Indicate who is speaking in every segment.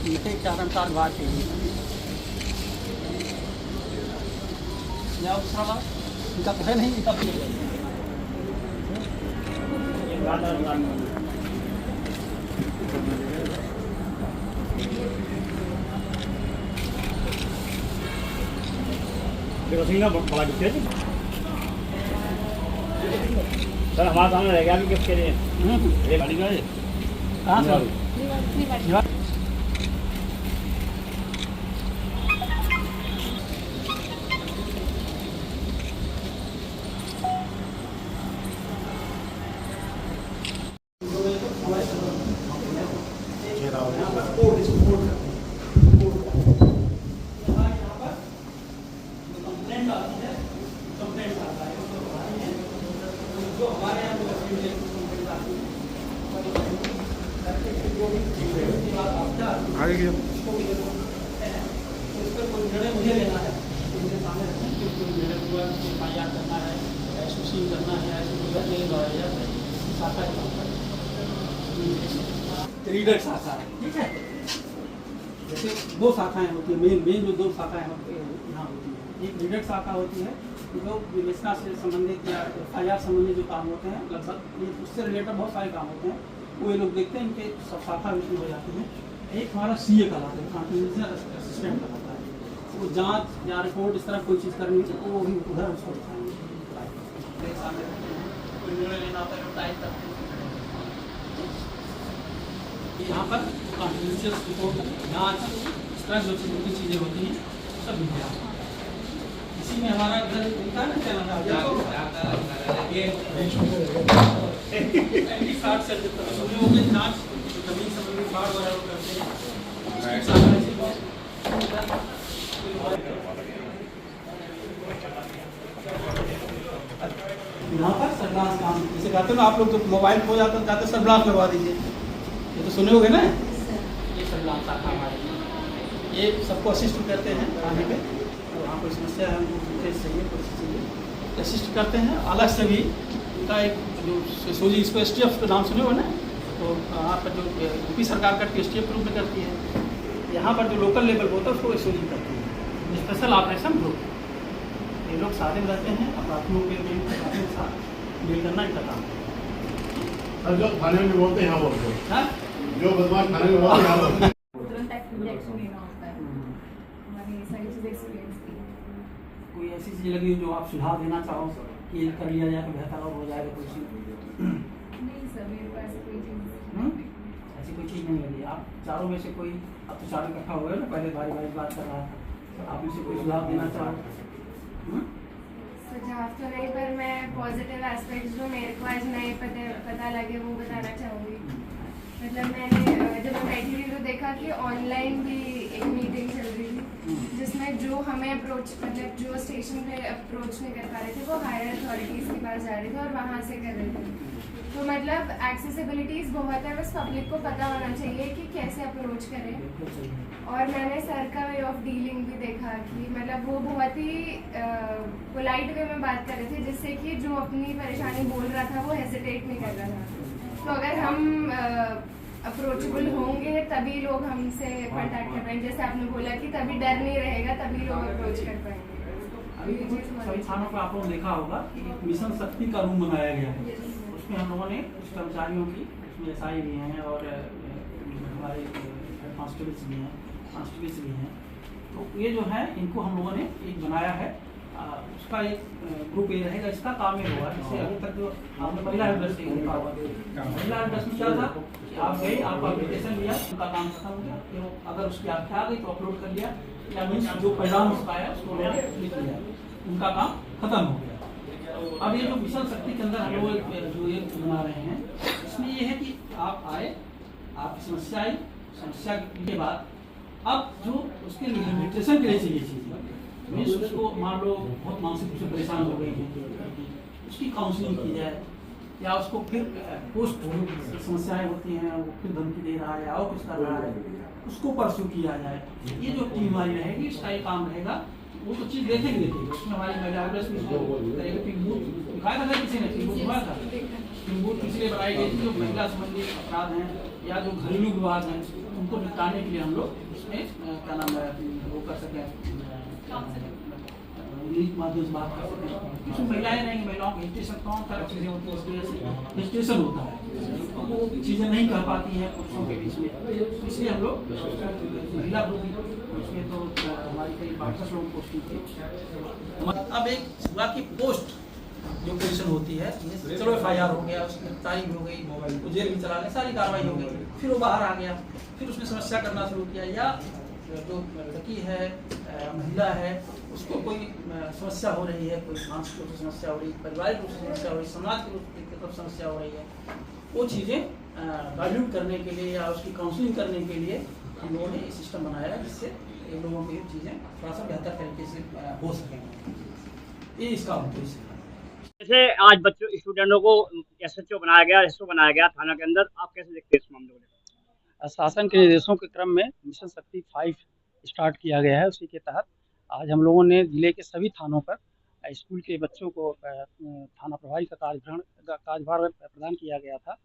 Speaker 1: इनके चारणकार घाट चाहिए या दूसरा बात इनका तो है नहीं, इनका भी
Speaker 2: बड़ा कितने सर हमारे सामने रह गया अभी किसके लिए गाड़ी का
Speaker 1: कहाँ से
Speaker 3: आगे की
Speaker 1: मुझे लेना है उनके सामने रखना है कि कोई निर्णय हुआ है, FIR करना है, एसोसिएशन करना है, शाखा रीडर शाखा है, ठीक है। जैसे दो शाखाएं होती है, मेन जो दो शाखाएं होती है यहाँ होती है, एक रीडर शाखा होती है जो विवेचना से संबंधित या FIR संबंधित जो काम होते हैं, लगभग उससे रिलेटेड बहुत सारे काम होते हैं, वो ये लोग देखते हैं, इनके सब शाखा विषय हो जाते हैं। एक हमारा CA कहलाता है, कॉन्फिडेंशियल असिस्टेंट कहलाता है, वो जांच या रिपोर्ट इस तरह कोई चीज़ करनी चाहिए तो वो भी उधर उसको दिखाएंगे, कोई निर्णय लेना होता है टाइप करते हैं। यहाँ पर कॉन्फिडेंशियल रिपोर्ट, जांच, इस तरह जो चीज़ें होती हैं सब मिलता है। इसी में हमारा घर लिखा है ना, क्या नाम है जांच जमीन संबंधी फ्रॉड वगैरह करते हैं। यहाँ पर सर्विलांस काम जैसे कहते हो ना आप लोग, तो मोबाइल खो जाते हो जाते सर्विलांस लगवा दीजिए, ये तो सुने होगे ना, ये सर्विलांस का काम है, ये सबको असिस्ट करते हैं आने पे। वहाँ कोई समस्या है, उनको चाहिए कोई चाहिए असिस्ट करते हैं। अलग से भी उनका एक जो सोजी, इसको STF का नाम सुने हो ना, तो यहाँ पर जो यूपी सरकार करती है STF ग्रुप में करती है, यहाँ पर जो लोकल लेवल होता है उसको SOG करती है, स्पेशल ऑपरेशन ग्रुप। ये लोग सारे में रहते हैं, अपराधियों के साथ डील करना इनका काम है।
Speaker 3: जो थाने में बोलते हैं यहाँ बोलते हैं,
Speaker 1: हाँ?
Speaker 3: जो बदमाश थाने में बोलते हैं यहाँ बोलते हैं।
Speaker 4: तुरंत एक्शन लेना होता है, हमारी सारी चीज़ें एक्सपीरियंस की।
Speaker 1: कोई ऐसी चीज़ लगी जो आप सुझाव देना चाहो कि ये कर लिया जाए तो बेहतर और हो जाएगा कोई चीज़?
Speaker 4: नहीं सर, मेरे पास कोई चीज़
Speaker 1: ऐसी कोई चीज़ नहीं लगी। आप चारों में से कोई, अब तो चारों इकट्ठा हो गए ना, पहले भारी भारी बात कर रहा था, तो आप में से कोई सुझाव देना चाहो?
Speaker 4: सुझाव तो नहीं, पर मैं पॉजिटिव एस्पेक्ट्स जो मेरे को आज नए पता लगे वो बताना चाहूँगी। मतलब मैंने जब मैं बैठी थी तो देखा कि ऑनलाइन भी एक मीटिंग चल रही थी, जिसमें जो हमें अप्रोच, मतलब जो स्टेशन पे अप्रोच नहीं कर पा रहे थे वो हायर अथॉरिटीज़ के पास जा रहे थे और वहाँ से कर रहे थे। तो मतलब एक्सेसिबिलिटीज़ बहुत है, बस पब्लिक को पता होना चाहिए कि कैसे अप्रोच करें। और मैंने सर का वे ऑफ डीलिंग भी देखा कि मतलब वो बहुत ही पोलाइट वे में बात कर रहे थे, जिससे कि जो अपनी परेशानी बोल रहा था वो हेजिटेट नहीं कर रहा था। तो अगर हम अप्रोचेबल होंगे तभी लोग हमसे कांटेक्ट कर पाएंगे, जैसे आपने बोला कि तभी डर नहीं रहेगा तभी लोग अप्रोच कर पाएंगे।
Speaker 1: अभी कुछ सभी थानों पर आप लोगों ने देखा होगा कि एक मिशन शक्ति का रूम बनाया गया है, उसमें हम लोगों ने कुछ कर्मचारियों की, उसमें SI भी हैं और हमारे कॉन्स्टेबल्स भी हैं, तो ये जो है इनको हम लोगों ने एक बनाया है, उसका एक ग्रुप ये रहेगा, इसका काम ये होगा। जैसे अभी तक जो आपने महिला हेल्प से देखा होगा, महिला हेल्प में क्या था कि आप गए, आपका एप्लीकेशन लिया, उनका काम खत्म हो गया, तो अगर उसकी आख्या आ गई तो अपलोड कर लिया, या मीन्स जो परिणाम उसका आया उसको लिख लिया, उनका काम खत्म हो गया। अब ये जो मिशन शक्ति के अंदर हम लोग जो ये बना रहे हैं, इसमें ये है कि आप आए, आपकी समस्या आई, समस्या के बाद अब जो उसके रिहेबिलिटेशन के लिए चाहिए चीज़, मीन्स उसको मान लो बहुत मानसिक रूप से परेशान हो गई है, उसकी काउंसलिंग की जाए, या उसको फिर पोस्ट समस्याएं होती हैं, वो फिर धमकी दे रहा है और कुछ कर रहा है, उसको परस्यू किया जाए। ये जो टीम हमारी रहेगी, इसका ये काम रहेगा। वो तो चीज़ देखेंगे, उसमें हमारी महिला दिखाया था किसी ने, बूथ इसलिए बनाई गई थी जो महिला संबंधी अपराध हैं या जो घरेलू विवाद हैं उनको निपटाने के लिए हम लोग इसमें क्या नाम है वो कर सकें, लीग माध्यम से बात कर सकते हैं। इसमें महिलाएं नहीं, महिलाओं की हिस्ट्रेशन कौन तरह चीज़ें होती है, उसकी वजह से हिस्ट्रेशन होता है, वो चीज़ें नहीं कह पाती हैं पुरुषों के बीच में। इसलिए हम लोग महिला ग्रुप उसमें तो हमारी कई 500 लोग पोस्टिंग थी। अब एक हुआ कि पोस्ट जो पोजीशन होती है, चलो FIR हो गया, उसकी गिरफ्तारी भी हो गई, वो जेल भी चला गए, सारी कार्रवाई हो गई, फिर वो बाहर आ गया, फिर उसने समस्या करना शुरू किया, या जो लड़की है महिला है उसको कोई समस्या हो रही है, कोई मानसिक रूप से समस्या हो रही है, पारिवारिक रूप से समस्या हो रही है, समाज के रूप की तरफ समस्या हो रही है, वो चीज़ें डाइल्यूट करने के लिए या उसकी काउंसलिंग करने के लिए हम लोगों ने ये सिस्टम बनाया है, जिससे इन लोगों की चीज़ें थोड़ा सा बेहतर तरीके से हो सकें। ये इसका उद्देश्य है।
Speaker 2: जैसे आज बच्चों स्टूडेंटों को SHO बनाया गया, SO बनाया गया थाना के अंदर, आप कैसे देखते हैं इस मामले को?
Speaker 5: शासन के निर्देशों के क्रम में मिशन शक्ति 5 स्टार्ट किया गया है। उसी के तहत आज हम लोगों ने जिले के सभी थानों पर स्कूल के बच्चों को थाना प्रभारी का कार्यभार प्रदान किया गया था।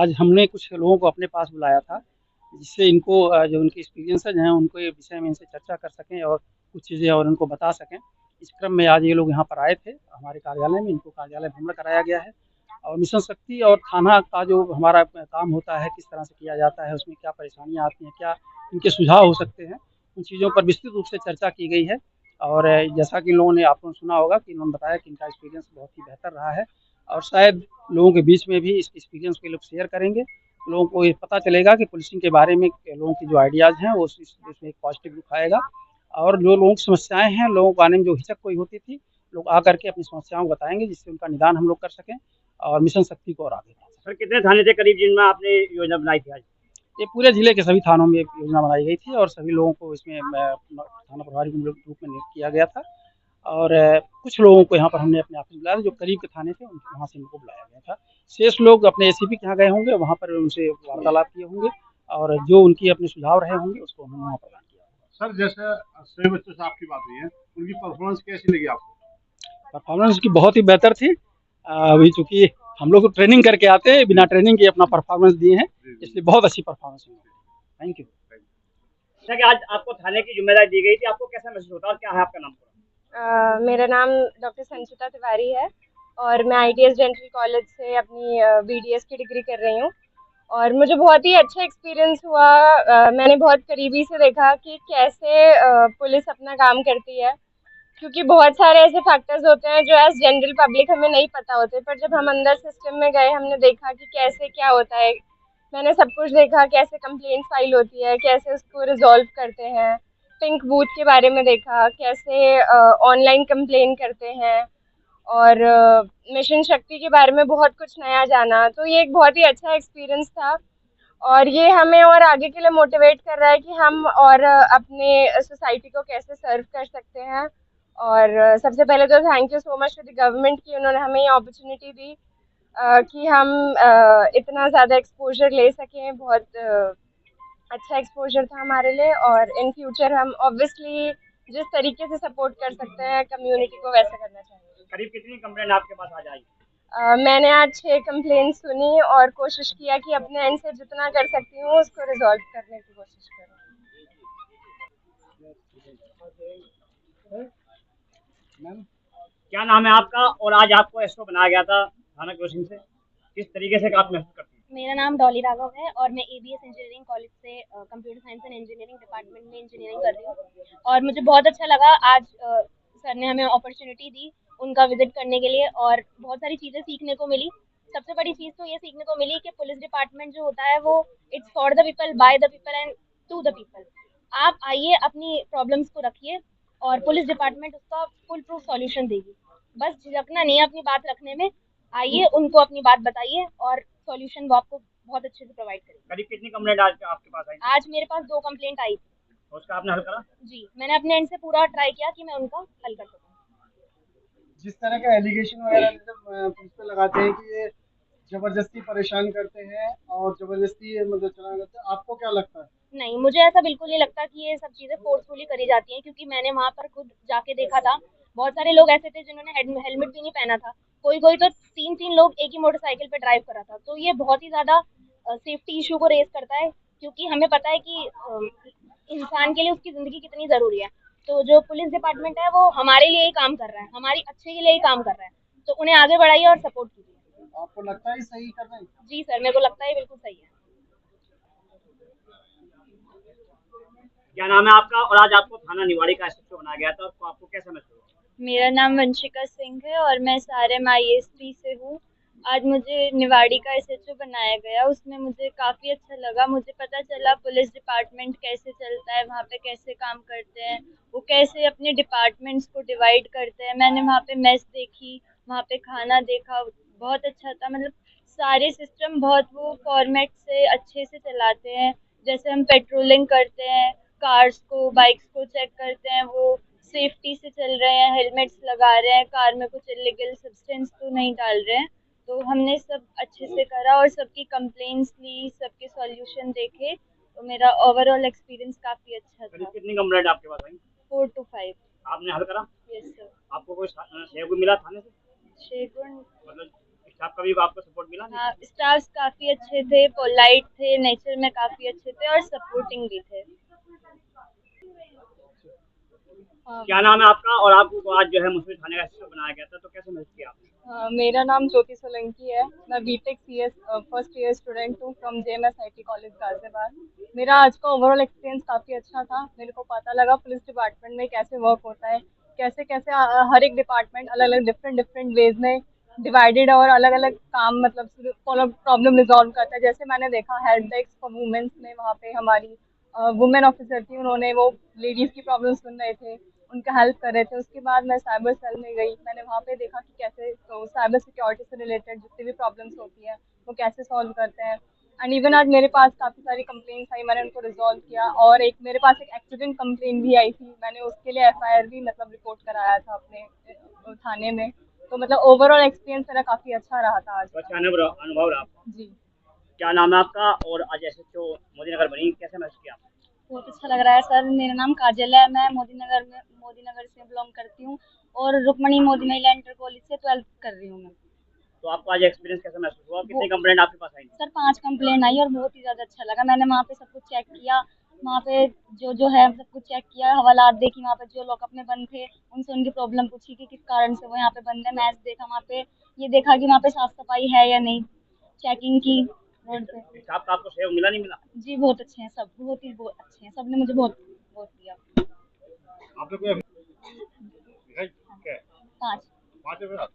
Speaker 5: आज हमने कुछ लोगों को अपने पास बुलाया था, जिससे इनको जो उनके एक्सपीरियंसेस हैं उनको ये विषय में इनसे चर्चा कर सकें और कुछ चीज़ें और उनको बता सकें। इस क्रम में आज ये लोग यहाँ पर आए थे हमारे कार्यालय में, इनको कार्यालय भ्रमण कराया गया है और मिशन शक्ति और थाना का जो हमारा काम होता है किस तरह से किया जाता है, उसमें क्या परेशानियाँ आती हैं, क्या इनके सुझाव हो सकते हैं, उन चीज़ों पर विस्तृत रूप से चर्चा की गई है। और जैसा कि इन लोगों ने आपको सुना होगा कि इन्होंने बताया कि इनका एक्सपीरियंस बहुत ही बेहतर रहा है और शायद लोगों के बीच में भी इस एक्सपीरियंस को लोग शेयर करेंगे। लोगों को ये पता चलेगा कि पुलिसिंग के बारे में लोगों की जो आइडियाज़ हैं वो इसमें एक पॉजिटिव रुख आएगा और जो लोगों की समस्याएं हैं, लोगों को आने में जो हिचक कोई होती थी, लोग आकर के अपनी समस्याओं को बताएंगे, जिससे उनका निदान हम लोग कर सकें और मिशन शक्ति को और आगे बढ़ा सकें।
Speaker 2: सर कितने थाने थे करीब जिनमें आपने योजना बनाई थी आज?
Speaker 5: ये पूरे जिले के सभी थानों में योजना बनाई गई थी और सभी लोगों को इसमें थाना प्रभारी के रूप में नियुक्त किया गया था और कुछ लोगों को यहाँ पर हमने अपने ऑफिस बुलाया, जो करीब के थाने थे वहाँ से इनको बुलाया गया था। शेष लोग अपने ACP के यहाँ गए होंगे, वहाँ पर उनसे वार्तालाप किए होंगे और जो उनकी अपने सुझाव रहे होंगे उसको उन्होंने वहाँ प्रदान किया।
Speaker 3: सर जैसे सभी बच्चों से आपकी बात हुई है, उनकी परफॉर्मेंस कैसी लगी आपको?
Speaker 5: परफॉर्मेंस की बहुत ही बेहतर थी। अभी चूँकि हम लोग ट्रेनिंग करके आते हैं, बिना ट्रेनिंग के अपना परफॉर्मेंस दिए हैं, इसलिए बहुत अच्छी परफॉर्मेंस हुई। Thank you.
Speaker 2: जैसा कि आज आपको थाने की जिम्मेदारी दी गई थी, आपको कैसा महसूस होता है और क्या है आपका नाम?
Speaker 4: मेरा नाम डॉक्टर संचिता तिवारी है और मैं ITS डेंटल कॉलेज से अपनी BDS की डिग्री कर रही हूँ और मुझे बहुत ही अच्छा एक्सपीरियंस हुआ। मैंने बहुत करीबी से देखा कि कैसे पुलिस अपना काम करती है, क्योंकि बहुत सारे ऐसे फैक्टर्स होते हैं जो एज जनरल पब्लिक हमें नहीं पता होते, पर जब हम अंदर सिस्टम में गए हमने देखा कि कैसे क्या होता है। मैंने सब कुछ देखा, कैसे कंप्लेंट फाइल होती है, कैसे उसको रिजॉल्व करते हैं, पिंक बूथ के बारे में देखा, कैसे ऑनलाइन कंप्लेन करते हैं और मिशन शक्ति के बारे में बहुत कुछ नया जाना। तो ये एक बहुत ही अच्छा एक्सपीरियंस था और ये हमें और आगे के लिए मोटिवेट कर रहा है कि हम और अपने सोसाइटी को कैसे सर्व कर सकते हैं। और सबसे पहले तो thank you so much to the government कि उन्होंने हमें ये अपॉर्चुनिटी दी कि हम इतना ज़्यादा एक्सपोजर ले सकें। बहुत अच्छा एक्सपोजर था हमारे लिए और इन फ्यूचर हम ऑब्वियसली जिस तरीके से सपोर्ट कर सकते हैं कम्युनिटी को वैसा करना चाहेंगे।
Speaker 2: करीब कितनी कंप्लेंट आपके पास आज आई?
Speaker 4: मैंने आज 6 कंप्लेंट सुनी और कोशिश किया कि अपने एंड से जितना कर सकती हूँ उसको रिजॉल्व करने की कोशिश करूँ।
Speaker 2: क्या नाम है आपका और आज आपको SO बनाया गया था थाना क्लोजिंग से, किस तरीके से आप महसूस करते हैं?
Speaker 6: मेरा नाम डॉली राघव है और मैं ABS इंजीनियरिंग कॉलेज से computer science and engineering department में इंजीनियरिंग कर रही हूँ और मुझे बहुत अच्छा लगा आज सर ने हमें अपॉर्चुनिटी दी उनका विजिट करने के लिए और बहुत सारी चीज़ें सीखने को मिली। सबसे बड़ी चीज़ तो ये सीखने को मिली कि पुलिस डिपार्टमेंट जो होता है वो it's for the people, by the people and to the people. आप आइए, अपनी प्रॉब्लम्स को रखिए और पुलिस डिपार्टमेंट उसका फुल प्रूफ सॉल्यूशन देगी। बस झिझकना नहीं है अपनी बात रखने में, आइए उनको अपनी बात बताइए और सॉल्यूशन वो आपको बहुत अच्छे से प्रोवाइड करेंगे।
Speaker 2: करीब कितनी कंप्लेंट आज आपके पास आई?
Speaker 6: आज मेरे पास 2 कंप्लेंट आई थी।
Speaker 2: उसका आपने हल करा?
Speaker 6: जी, मैंने अपने एंड से पूरा ट्राई किया कि मैं उनका हल कर सकूँ।
Speaker 7: जिस तरह का एलिगेशन वगैरह पुलिस पे लगाते हैं कि ये जबरदस्ती परेशान करते हैं और जबरदस्ती मतलब चला करते हैं, आपको क्या लगता है?
Speaker 6: नहीं, मुझे ऐसा बिल्कुल नहीं लगता कि ये सब चीज़ें फोर्सफुली करी जाती हैं, क्योंकि मैंने वहाँ पर खुद जाके देखा था। बहुत सारे लोग ऐसे थे जिन्होंने हेलमेट भी नहीं पहना था, कोई तो 3 लोग एक ही मोटरसाइकिल पे ड्राइव कर रहा था। तो ये बहुत ही ज़्यादा सेफ्टी इशू को रेज करता है क्योंकि हमें पता है कि इंसान के लिए उसकी ज़िंदगी कितनी ज़रूरी है। तो जो पुलिस डिपार्टमेंट है वो हमारे लिए ही काम कर रहा है, हमारी अच्छे के लिए ही काम कर रहा है, तो उन्हें आगे बढ़ाइए और सपोर्ट कीजिए।
Speaker 7: आपको लगता है सही कर रहे हैं?
Speaker 6: जी सर, मेरे को लगता है बिल्कुल सही है।
Speaker 2: क्या नाम है आपका और आज आपको थाना निवाड़ी का एसएचओ बनाया गया था, तो आपको कैसा महसूस हुआ?
Speaker 6: मेरा नाम वंशिका सिंह है और मैं सारेम ISP से हूँ। आज मुझे निवाड़ी का SHO बनाया गया, उसमें मुझे काफ़ी अच्छा लगा। मुझे पता चला पुलिस डिपार्टमेंट कैसे चलता है, वहाँ पे कैसे काम करते हैं, वो कैसे अपने डिपार्टमेंट्स को डिवाइड करते हैं। मैंने वहाँ पे मेस देखी, वहाँ पे खाना देखा, बहुत अच्छा था। मतलब सारे सिस्टम बहुत वो फॉर्मेट से अच्छे से चलाते हैं। जैसे हम पेट्रोलिंग करते हैं, कार्स को बाइक्स को चेक करते हैं, वो सेफ्टी से चल रहे हैं, हेलमेट्स लगा रहे हैं, कार में कुछ इलीगल सब्सटेंस तो नहीं डाल रहे हैं। तो हमने सब अच्छे से करा और सबकी कंप्लेंट्स ली, सबके सॉल्यूशन देखे, तो मेरा ओवरऑल एक्सपीरियंस काफ़ी अच्छा
Speaker 2: करीब
Speaker 6: था।
Speaker 2: कितनी कंप्लेंट आपके पास आई?
Speaker 6: 4 to 5।
Speaker 2: आपने हल करा?
Speaker 6: Yes sir.
Speaker 2: आपको कोई सहयोग मिला थाने से?
Speaker 6: शेखुन।
Speaker 2: मतलब स्टाफ का भी आपको सपोर्ट मिला?
Speaker 6: हाँ, स्टाफ्स काफ़ी अच्छे थे, पोलाइट थे, नेचर में काफ़ी अच्छे थे और सपोर्टिंग भी थे।
Speaker 2: क्या नाम है आपका और आपको आज जो है मुस्लिम थाने का एसएचओ बनाया गया था, तो कैसे महसूस किया आपने?
Speaker 8: मेरा नाम ज्योति सोलंकी है। मैं BTech CS first year student हूँ from JMS IT college Ghaziabad. मेरा आज का ओवरऑल एक्सपीरियंस काफ़ी अच्छा था। मेरे को पता लगा पुलिस डिपार्टमेंट में कैसे वर्क होता है, कैसे कैसे हर एक डिपार्टमेंट अलग अलग डिफरेंट वेज में डिवाइडेड और अलग अलग काम मतलब प्रॉब्लम रिजॉल्व करता है। जैसे मैंने देखा हेल्प डेस्क फॉर वुमेन्स में वहाँ पे हमारी वुमेन ऑफिसर थी, उन्होंने वो लेडीज़ की प्रॉब्लम सुन रहे थे, उनका हेल्प कर रहे थे। उसके बाद मैं साइबर सेल में गई, मैंने वहाँ पे देखा कि कैसे तो साइबर सिक्योरिटी से रिलेटेड जितनी भी प्रॉब्लम्स होती हैं वो कैसे सॉल्व करते हैं। एंड इवन आज मेरे पास काफ़ी सारी कंप्लेंट्स आई, मैंने उनको रिजॉल्व किया। और एक मेरे पास एक एक्सीडेंट कंप्लेंट भी आई थी, मैंने उसके लिए FIR भी मतलब रिपोर्ट कराया था अपने थाने में। तो मतलब ओवरऑल एक्सपीरियंस मेरा काफ़ी अच्छा रहा था आज
Speaker 2: तो अच्छा
Speaker 8: का।
Speaker 2: अनुभव रहा आपका।
Speaker 8: जी,
Speaker 2: क्या नाम है आपका और आज एसएचओ मोदी नगर बनी, कैसे महसूस किया आपने?
Speaker 6: बहुत अच्छा लग रहा है सर। मेरा नाम काजल है, मैं मोदी नगर से बिलोंग करती हूँ और रुक्मणी मोदी महिला इंटर कॉलेज से 12th कर रही हूँ मैं।
Speaker 2: तो आपको आज एक्सपीरियंस कैसे महसूस हुआ? कितनी
Speaker 6: वो-
Speaker 2: कंप्लेंट आपके पास आई?
Speaker 6: सर 5 कंप्लेंट आई और बहुत ही ज़्यादा अच्छा लगा। मैंने वहाँ पे सब कुछ चेक किया, वहाँ पे जो है सब कुछ चेक किया, हवालात देखी, वहाँ पे जो लॉकअप में बंद थे उनसे उनकी प्रॉब्लम पूछी कि किस कारण से वो यहाँ पे बंद है। मैच देखा वहाँ पे, ये देखा कि वहाँ पे साफ सफाई है या नहीं, चेकिंग की रोड पे।
Speaker 2: स्टाफ का आपको सहयोग मिला नहीं मिला?
Speaker 6: जी बहुत अच्छे हैं सब, बहुत अच्छे हैं, सबने मुझे बहुत बहुत दिया।
Speaker 3: आपने कोई दिखाई क्या है?
Speaker 6: 5।
Speaker 3: 5 रुपये